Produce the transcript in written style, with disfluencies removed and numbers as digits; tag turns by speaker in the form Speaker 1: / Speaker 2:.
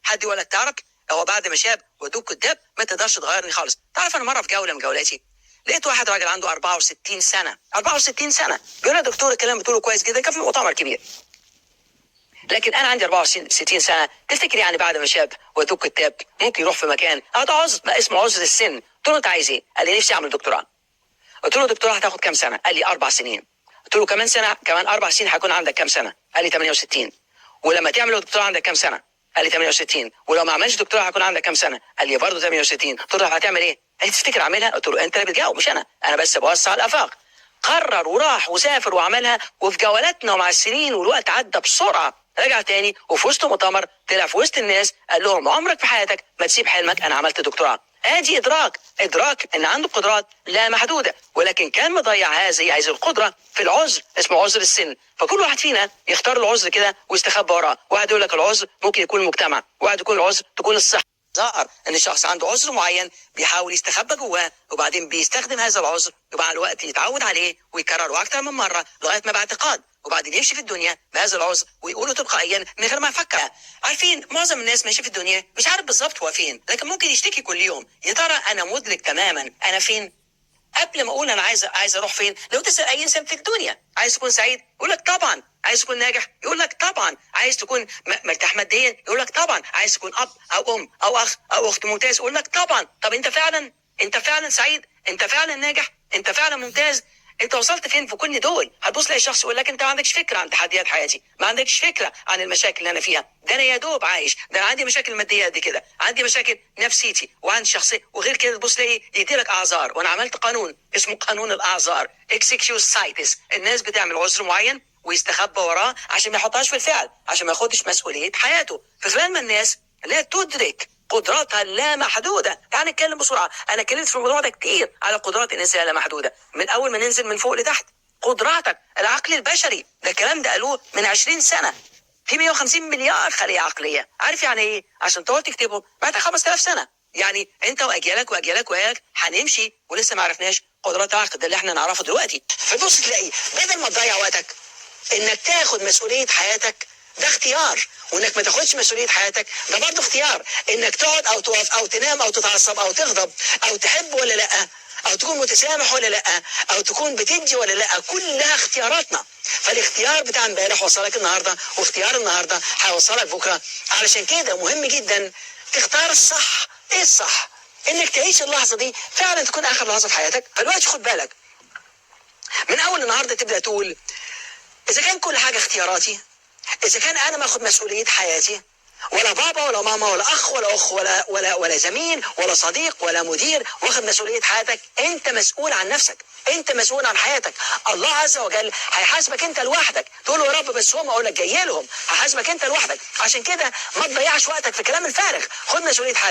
Speaker 1: حد يقول لك تعرف هو بعد ما شاب ودوك كداب ما تقدرش تغيرني خالص. تعرف انا مره في جوله من جولاتي لقيت واحد راجل عنده 64 سنه 64 سنه بيقول لي دكتور الكلام بتقوله كويس جدا، كان في مؤتمر كبير، لكن انا عندي 64 سنه، تفتكر يعني بعد ما شاب ودوك كتاب ممكن يروح في مكان هذا عذر اسمه عذر السن؟ قلت له انت عايز ايه؟ قال لي نفسي اعمل دكتوراه. قلت له دكتوراه هتاخد كام سنه؟ قال لي 4 سنين. قلت له كمان سنه، كمان 4 سنين هيكون عندك كام سنه؟ قال لي 68. ولما تعمل دكتوراه عندك كام سنه؟ قال لي 68. ولو ما عملش دكتوراه هيكون عندك كام سنه؟ قال لي برضه 68. قلت له هتعمل ايه؟ انت تفتكر اعملها؟ قلت له انت اللي بتجاوب مش انا بس بوسع الافاق. قرر وراح وسافر وعملها، وفي جولاتنا ومع السنين والوقت عدى بسرعه رجع تاني وفي وسط مؤتمر طلع في وسط الناس قال لهم عمرك في حياتك ما تسيب حلمك، انا عملت دكتوراه. ادي ادراك ان عنده قدرات لا محدوده، ولكن كان مضيع هذه القدره في العذر اسمه عذر السن. فكل واحد فينا يختار العذر كده ويستخبى وراه. واحد يقول لك العذر ممكن يكون المجتمع، واحد يكون العذر تكون الصحه. ظهر ان الشخص عنده عذر معين بيحاول يستخبى جواه، وبعدين بيستخدم هذا العذر ومع الوقت يتعود عليه ويكرره اكتر من مره لغايه ما بقى اعتقاد، وبعدين يمشي في الدنيا بهذا العذر ويقوله تلقائيا من غير ما يفكر. عارفين معظم الناس ماشي في الدنيا مش عارف بالظبط هو فين، لكن ممكن يشتكي كل يوم يا ترى انا مدرك تماما انا فين؟ قبل ما اقول انا عايز اروح فين. لو تسال اي انسان في الدنيا عايز تكون سعيد يقول لك طبعا. عايز تكون ناجح يقول لك طبعا. عايز تكون مرتاح ماديا يقول لك طبعا. عايز تكون اب او ام او اخ او اخت ممتاز يقول لك طبعا. طب انت فعلا سعيد؟ انت فعلا ناجح؟ انت فعلا ممتاز؟ انت وصلت فين في كل دول؟ هتبص تلاقي شخص يقول لك انت ما عندكش فكره عن تحديات حياتي، ما عندكش فكره عن المشاكل اللي انا فيها، ده انا يا دوب عايش، ده انا عندي مشاكل ماديه قد كده، عندي مشاكل نفسيتي وعندي شخصيه وغير كده. تبص تلاقي يدي لك اعذار، وانا عملت قانون اسمه قانون الاعذار اكسكيوز سايتس. الناس بتعمل عذر معين ويستخبى وراه عشان ما يحطهاش في الفعل، عشان ما ياخدش مسؤوليه حياته. فخلال ما الناس لا تدرك قدراتها اللامحدوده. تعال نتكلم بسرعه، انا اتكلمت في الموضوع ده كتير على قدرات الانسان اللامحدوده من اول ما ننزل من فوق لتحت. قدراتك العقل البشري ده الكلام ده قالوه من 20 سنه، في 150 مليار خليه عقليه. عارف يعني ايه؟ عشان تقعد تكتبه بعد 5000 سنه. يعني انت واجيالك واجيالك واجيالك هنمشي ولسه ما عرفناش قدرات العقل ده اللي احنا نعرفه دلوقتي. فتبص تلاقي بدل ما تضيع وقتك انك تاخد مسؤوليه حياتك ده اختيار، وانك ما تاخدش مسؤوليه حياتك ده برضه اختيار. انك تقعد او تقف او تنام او تتعصب او تغضب او تحب ولا لا، او تكون متسامح ولا لا، او تكون بتدي ولا لا، كلها اختياراتنا. فالاختيار بتاع امبارح وصلك النهارده، واختيار النهارده هيوصلك بكره. علشان كده مهم جدا تختار الصح. ايه الصح؟ انك تعيش اللحظه دي فعلا تكون اخر لحظه في حياتك. فالوقت خد بالك من اول النهارده تبدا تقول اذا كان كل حاجه اختياراتي، اذا كان انا ما اخد مسؤوليه حياتي، ولا بابا ولا ماما ولا اخ ولا اخ ولا زميل ولا صديق ولا مدير واخد مسؤوليه حياتك، انت مسؤول عن نفسك، انت مسؤول عن حياتك. الله عز وجل هيحاسبك انت لوحدك. تقول له يا رب بس هم اقول لك جاي لهم، هيحاسبك انت لوحدك. عشان كده ما تضيعش وقتك في كلام الفارغ، خد مسؤوليه حياتك.